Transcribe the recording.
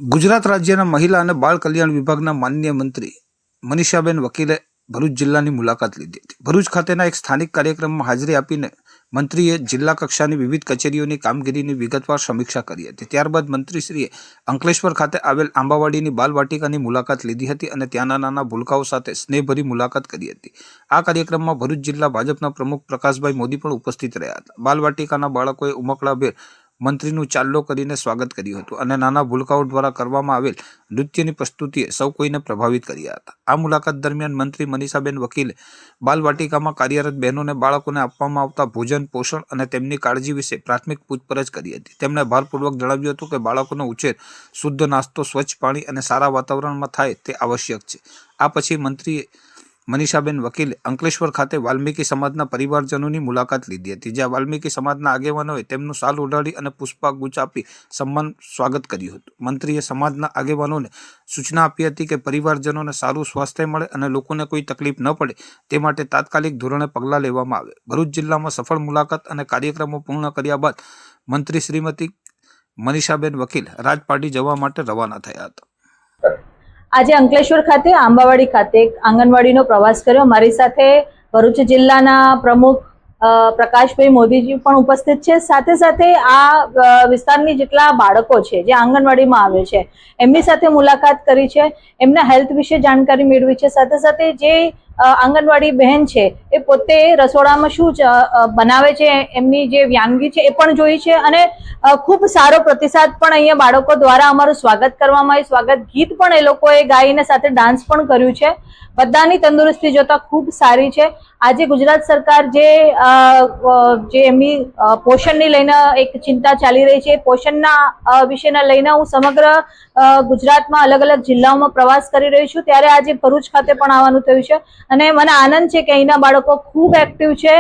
ગુજરાત રાજ્યના મહિલા અને બાળ કલ્યાણ વિભાગના માનનીય મંત્રી મનીષાબેન વકીલે ભરૂચ જિલ્લાની મુલાકાત લીધી હતી. ભરૂચ ખાતેના એક સ્થાનિક કાર્યક્રમમાં હાજરી આપીને મંત્રીએ જિલ્લા કક્ષાની વિવિધ કચેરીઓની કામગીરીની વિગતવાર સમીક્ષા કરી હતી. ત્યારબાદ મંત્રીશ્રીએ અંકલેશ્વર ખાતે આવેલ આંબાવાડીની બાલવાટિકાની મુલાકાત લીધી હતી અને ત્યાંના નાના ભૂલકાઓ સાથે સ્નેહભરી મુલાકાત કરી હતી. આ કાર્યક્રમમાં ભરૂચ જિલ્લા ભાજપના પ્રમુખ પ્રકાશભાઈ મોદી પણ ઉપસ્થિત રહ્યા હતા. બાલવાટિકાના બાળકોએ ઉમકળાભેર મંત્રીનું ચાલ્લો કરીને સ્વાગત કર્યું હતું અને નાના ભૂલકાઓ દ્વારા કરવામાં આવેલ નૃત્યની પ્રસ્તુતિએ સૌ કોઈને પ્રભાવિત કર્યા હતા. આ મુલાકાત દરમિયાન મંત્રી મનીષાબેન વકીલે બાલવાટિકામાં કાર્યરત બહેનોને બાળકોને આપવામાં આવતા ભોજન, પોષણ અને તેમની કાળજી વિશે પ્રાથમિક પૂછપરછ કરી હતી. તેમણે ભારપૂર્વક જણાવ્યું હતું કે બાળકોનો ઉછેર શુદ્ધ નાસ્તો, સ્વચ્છ પાણી અને સારા વાતાવરણમાં થાય તે આવશ્યક છે. આ પછી મંત્રીએ મનીષાબેન વકીલે અંકલેશ્વર ખાતે વાલ્મીકી સમાજના પરિવારજનોની મુલાકાત લીધી હતી, જ્યાં વાલ્મીકી સમાજના આગેવાનોએ તેમનું શાલ ઓઢાડી અને પુષ્પગુચ્છ આપી સન્માન સ્વાગત કર્યું હતું. મંત્રીએ સમાજના આગેવાનોને સૂચના આપી હતી કે પરિવારજનોને સારું સ્વાસ્થ્ય મળે અને લોકોને કોઈ તકલીફ ન પડે તે માટે તાત્કાલિક ધોરણે પગલાં લેવામાં આવે. ભરૂચ જિલ્લામાં સફળ મુલાકાત અને કાર્યક્રમો પૂર્ણ કર્યા બાદ મંત્રી શ્રીમતી મનીષાબેન વકીલ રાજપારડી જવા માટે રવાના થયા હતા. આજે અંકલેશ્વર ખાતે આંબાવાડી ખાતે એક આંગણવાડીનો પ્રવાસ કર્યો. મારી સાથે ભરૂચ જિલ્લાના પ્રમુખ પ્રકાશભાઈ મોદીજી પણ ઉપસ્થિત છે. સાથે સાથે આ વિસ્તારની જેટલા બાળકો છે જે આંગણવાડીમાં આવે છે એમની સાથે મુલાકાત કરી છે, એમના હેલ્થ વિશે જાણકારી મેળવી છે. સાથે સાથે જે આંગણવાડી બહેન છે એ પોતે રસોડામાં શું બનાવે છે, એમની જે વાનગી છે એ પણ જોઈ છે અને ખૂબ સારો પ્રતિસાદ પણ અહીંયા બાળકો દ્વારા અમારું સ્વાગત કરવામાં આવ્યું. સ્વાગત ગીત પણ એ લોકોએ ગાઈને સાથે ડાન્સ પણ કર્યું છે. બધાની તંદુરસ્તી જોતા ખૂબ સારી છે. આજે ગુજરાત સરકાર જે એમની પોષણની લઈને એક ચિંતા ચાલી રહી છે, પોષણના વિષયના લઈને હું સમગ્ર ગુજરાતમાં અલગ અલગ જિલ્લાઓમાં પ્રવાસ કરી રહી છું. ત્યારે આજે ભરૂચ ખાતે પણ આવવાનું થયું છે અને મને આનંદ છે કે અહીંના બાળકો ખૂબ એક્ટિવ છે